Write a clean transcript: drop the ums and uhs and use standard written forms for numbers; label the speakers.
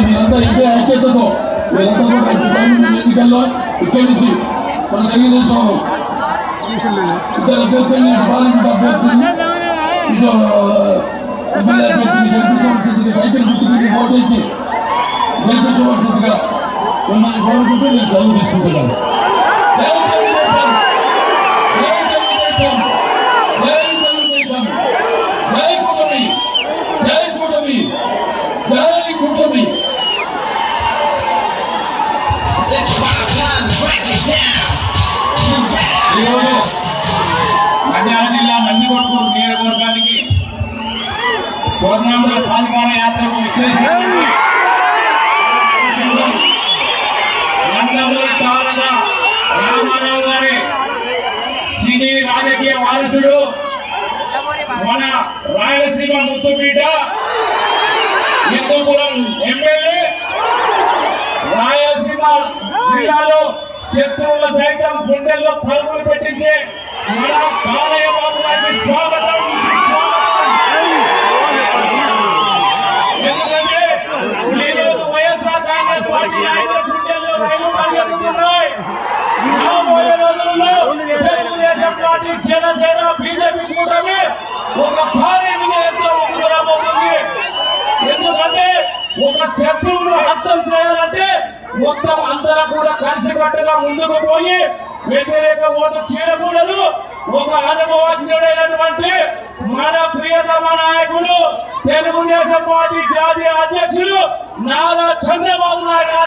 Speaker 1: మీరంతా ఇదే ఐక్యతతో మీరంతా కూడా ఎన్నికల్లో ఇక్కడి నుంచి మన తెలుగుదేశం ఇద్దరు అభ్యర్థుల్ని పార్లమెంట్ అభ్యర్థుల్ని ఇంకో ఎమ్మెల్యే అభ్యర్థిని గెలిపించవలసిందిగా సైకిల్ గుర్తుకి ఓటేసి గెలిపించవలసిందిగా మిమ్మల్ని కోరుకుంటూ నేను చదువు తీసుకుంటున్నాను. జై తెలుగుదేశం, జై తెలుగుదేశం, జై తెలుగుదేశం, జై కూటమి, జై కూటమి, జై కూటమి.
Speaker 2: నంద్యాల జిల్లా నందికొట్కూరు నియోజకవర్గానికి స్వర్ణాంధ్ర సాధికార యాత్రకు విచ్చేసిన రామారావు గారి సినీ రాజకీయ వారసుడు, మన రాయలసీమ ముద్దుబిడ్డ, హిందూపురం ఎమ్మెల్యే, రాయలసీమ జిల్లాలో శత్రువుల సైతం గుండెల్లో పరుగులు పెట్టించే మన బాలయ్య బాబు గారికి స్వాగతం. ఎందుకంటే ఈరోజు వైఎస్ఆర్ కాంగ్రెస్ పార్టీ ఆయన గుండెల్లో రైలు పరిగెత్తుతున్నాయి. రాబోయే రోజుల్లో తెలుగుదేశం పార్టీ, జనసేన, బీజేపీ కూటమి ఒక భారీ విజయంతో ముందుకు రాబోతుంది. ఎందుకంటే ఒక శత్రువును హతం చేయాలంటే మొత్తం అందరూ కూడా కలిసికట్టుగా ముందుకు పోయి వ్యతిరేక ఓటు చేయకూడదు. ఒక అనుభవజ్ఞుడైనటువంటి మన ప్రియతమ నాయకుడు, తెలుగుదేశం పార్టీ జాతీయ అధ్యక్షులు నారా చంద్రబాబు నాయుడు